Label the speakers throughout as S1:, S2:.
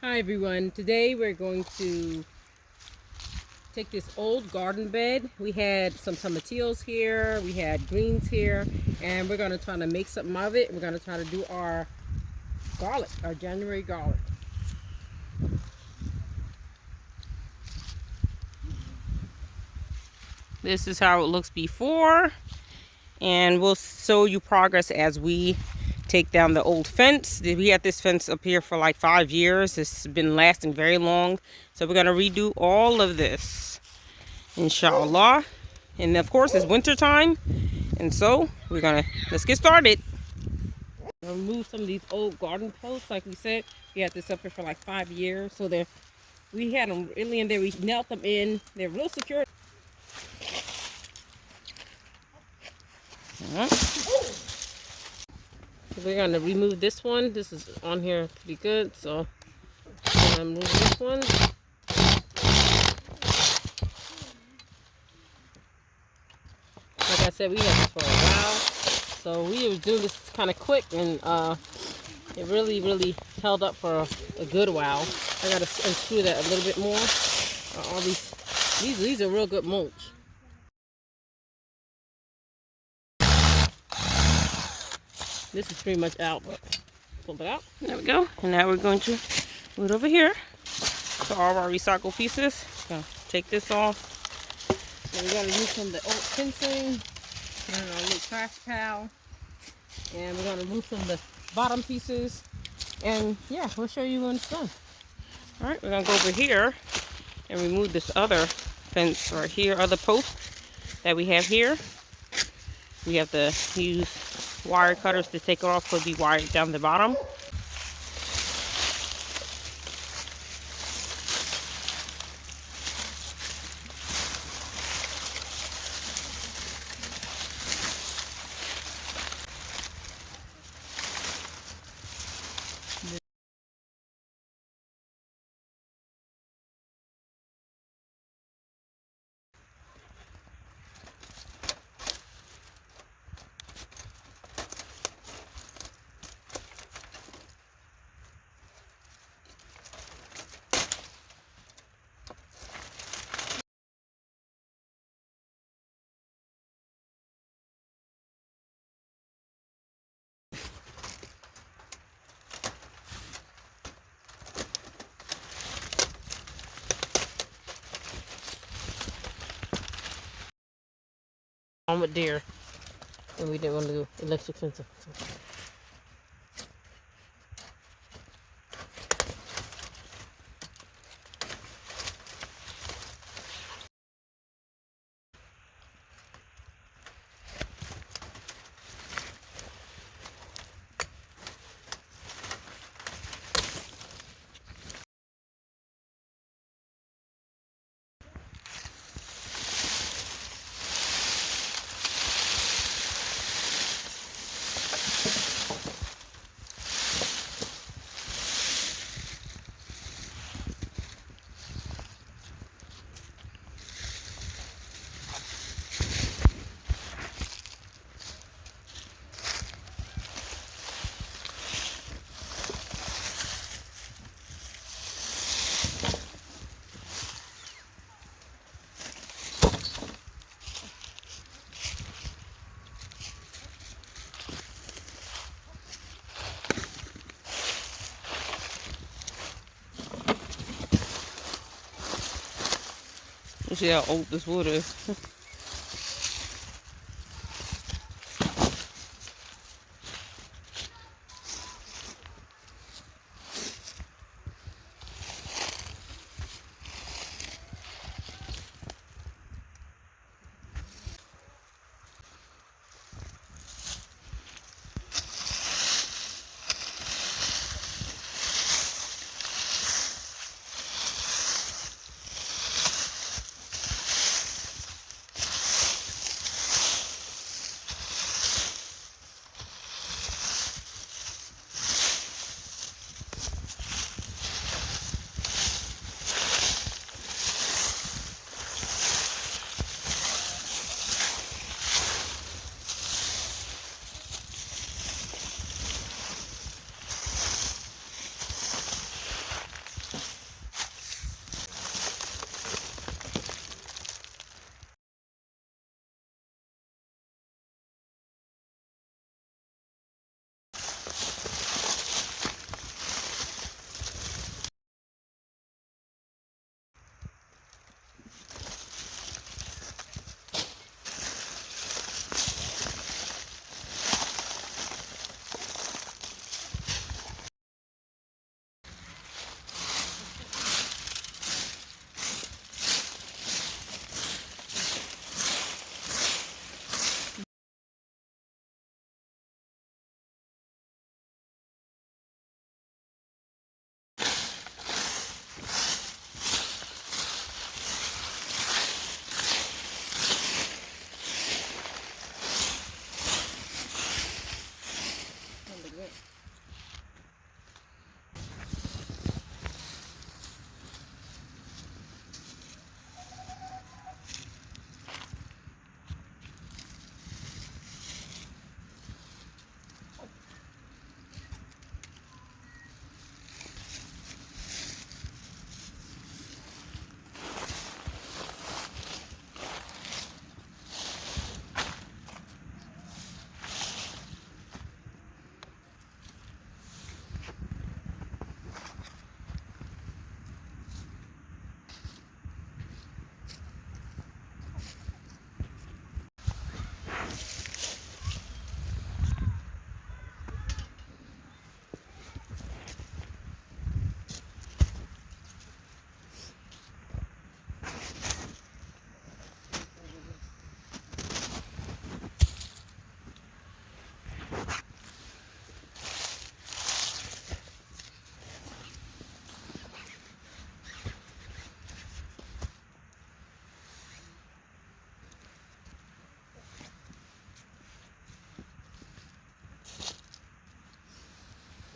S1: Hi everyone, today we're going to take this old garden bed. We had some tomatillos here, we had greens here, and we're going to try to make something of it. We're going to try to do our garlic, our January garlic. This is how it looks before, and we'll show you progress as we take down the old fence. We had this fence up here for like 5 years. It's been lasting very long, so we're going to redo all of this, inshallah. And of course it's winter time, and so let's get started. Remove some of these old garden posts. Like we said, we had this up here for like 5 years, so we had them really in there. We knelt them in. They're real secure. So we're gonna remove this one. This is on here pretty good, so I'm gonna remove this one. Like I said, we had this for a while, so we were doing this kind of quick, and it really held up for a good while. I gotta unscrew that a little bit more. All these are real good mulch. This is pretty much out, but pull it out. There we go. And now we're going to put it over here. So all of our recycled pieces. Gonna take this off. So we gotta use some of the old fencing. Put it in our little trash pile. And we're gonna remove some of the bottom pieces. And yeah, we'll show you when it's done. Alright, we're gonna go over here and remove this other fence right here, other post that we have here. We have to use wire cutters to take it off, so it'll be wired down the bottom. On with deer, and we didn't want to do electric fencing. You see how old this wood is.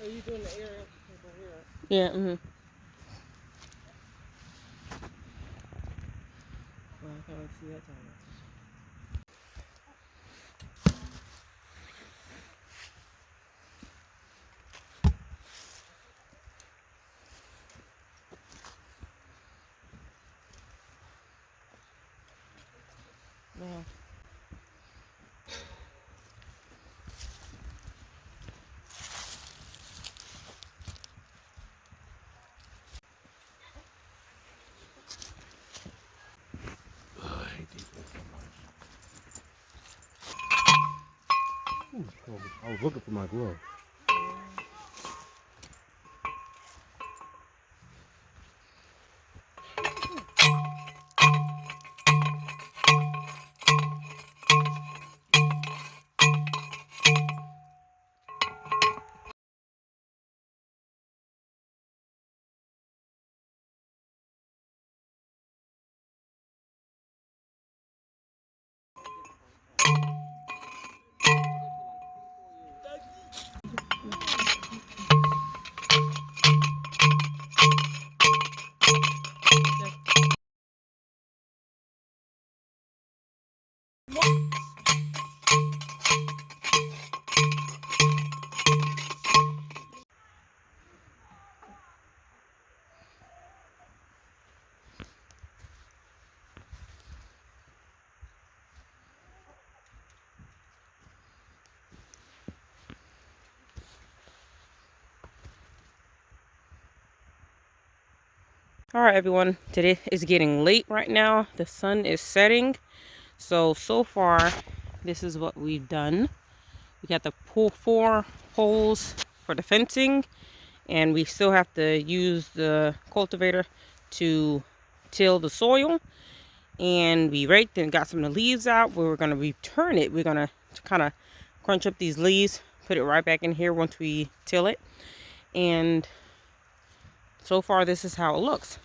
S1: Are you doing the area over here? Yeah, mm-hmm. Well, I can't wait to see that time. Yeah.
S2: I was looking for my glove.
S1: All right, everyone. Today is getting late right now. The sun is setting. So far, this is what we've done. We got the 4 poles for the fencing, and we still have to use the cultivator to till the soil. And we raked and got some of the leaves out. We're going to return it. We're going to kind of crunch up these leaves, put it right back in here once we till it. And so far, this is how it looks.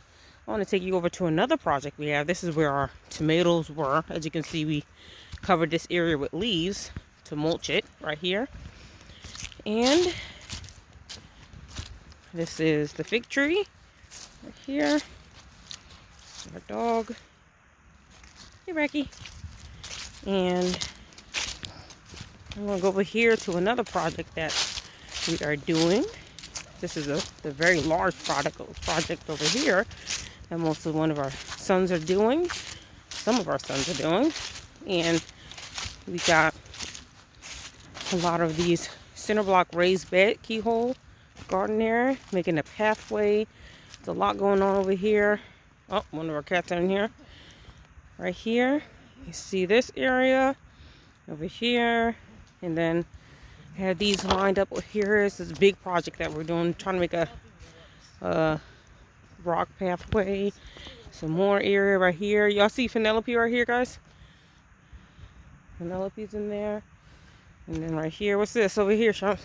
S1: I want to take you over to another project we have. This is where our tomatoes were. As you can see, we covered this area with leaves to mulch it right here. And this is the fig tree right here. Our dog. Hey, Becky. And I'm going to go over here to another project that we are doing. This is the very large project over here that most of one of our sons are doing. Some of our sons are doing. And we got a lot of these center block raised bed keyhole garden area, making a pathway. There's a lot going on over here. Oh, one of our cats in here. Right here. You see this area over here. And then have these lined up here. This is a big project that we're doing, trying to make a rock pathway. Some more area right here. Y'all see Penelope right here, guys? Penelope's in there. And then right here, what's this over here, Sean?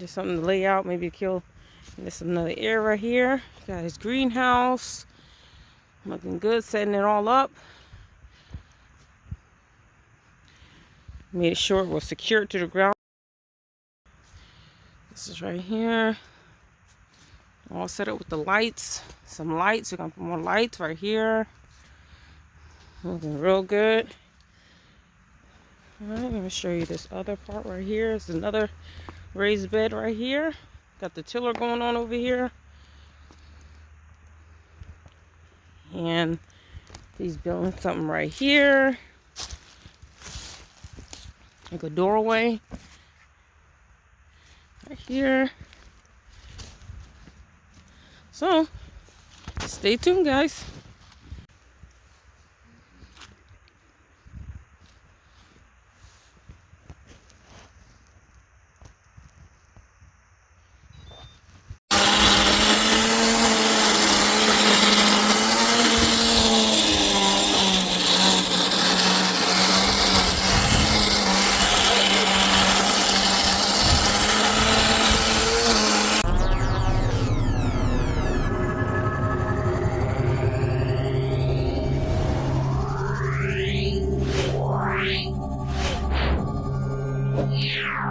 S1: Just something to lay out, maybe kill. And there's another area right here. Got his greenhouse. Looking good, setting it all up. Made sure it was secured to the ground. This is right here. All set up with the lights. Some lights. We're going to put more lights right here. Looking real good. Alright, let me show you this other part right here. It's another raised bed right here. Got the tiller going on over here. And he's building something right here. Like a doorway right here. So stay tuned, guys. Yeah.